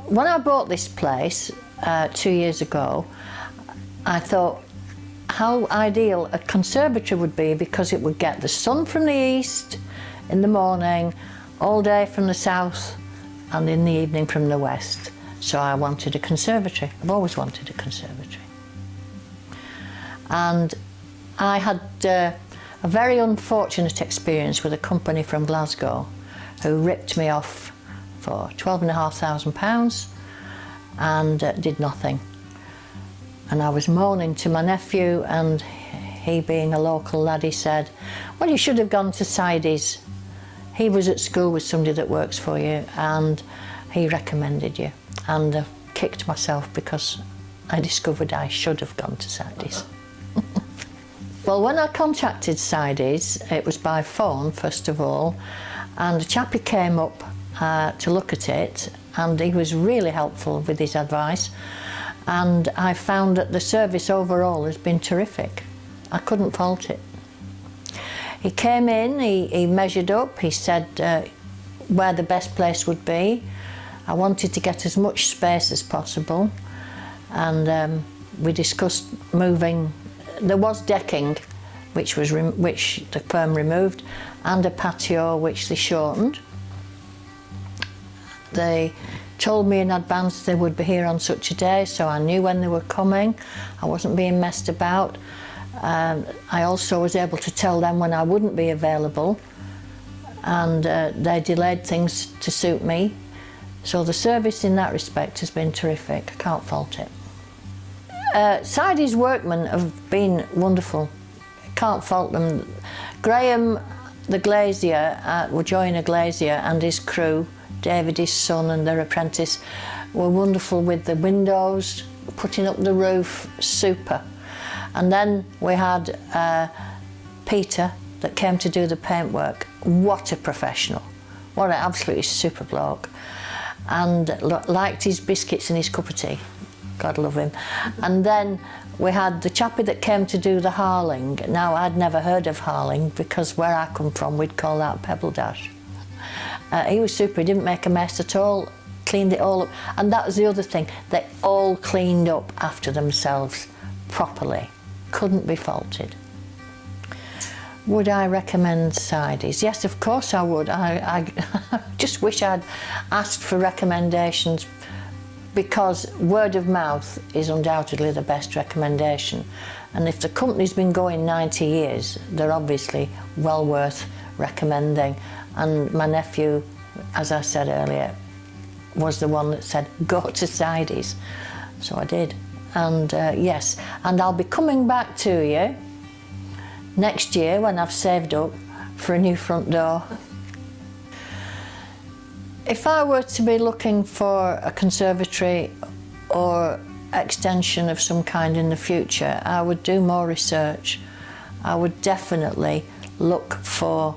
When I bought this place 2 years ago, I thought how ideal a conservatory would be, because it would get the sun from the east in the morning, all day from the south, and in the evening from the west. So I wanted a conservatory. I've always wanted a conservatory. And I had a very unfortunate experience with a company from Glasgow who ripped me off for £12,500 and did nothing. And I was moaning to my nephew, and he, being a local lad, he said, well, you should have gone to Sidey's. He was at school with somebody that works for you, and he recommended you. And I kicked myself because I discovered I should have gone to Sidey's. Well, when I contacted Sidey's, it was by phone first of all, and a chappie came up to look at it, and he was really helpful with his advice, and I found that the service overall has been terrific. I couldn't fault it. He came in, he measured up, he said where the best place would be. I wanted to get as much space as possible, and we discussed moving. There was decking, which the firm removed, and a patio, which they shortened. They told me in advance they would be here on such a day, so I knew when they were coming. I wasn't being messed about. I also was able to tell them when I wouldn't be available, and they delayed things to suit me. So the service in that respect has been terrific. I can't fault it. Sidey's workmen have been wonderful. Can't fault them. Graham, the glazier, joiner glazier, and his crew, David, his son, and their apprentice, were wonderful with the windows, putting up the roof, super. And then we had Peter that came to do the paintwork. What a professional. What an absolutely super bloke. And liked his biscuits and his cup of tea. God love him. And then we had the chappie that came to do the harling. Now, I'd never heard of harling, because where I come from, we'd call that pebble dash. He was super, he didn't make a mess at all, cleaned it all up. And that was the other thing, they all cleaned up after themselves properly. Couldn't be faulted. Would I recommend Sidey's? Yes, of course I would. I just wish I'd asked for recommendations, because word of mouth is undoubtedly the best recommendation. And if the company's been going 90 years, they're obviously well worth recommending. And my nephew, as I said earlier, was the one that said, go to Sidey's. So I did. And yes, and I'll be coming back to you next year when I've saved up for a new front door. If I were to be looking for a conservatory or extension of some kind in the future, I would do more research. I would definitely look for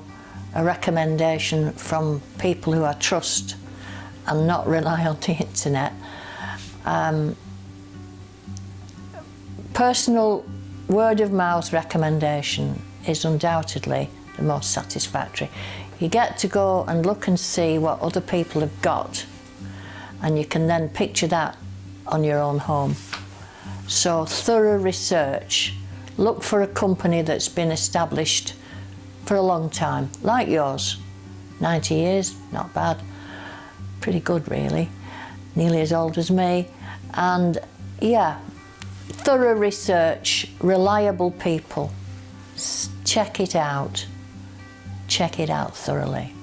a recommendation from people who I trust and not rely on the internet. Personal word of mouth recommendation is undoubtedly the most satisfactory. You get to go and look and see what other people have got, and you can then picture that on your own home. So thorough research. Look for a company that's been established for a long time, like yours. 90 years, not bad. Pretty good really. Nearly as old as me. And yeah, thorough research, reliable people. Check it out. Check it out thoroughly.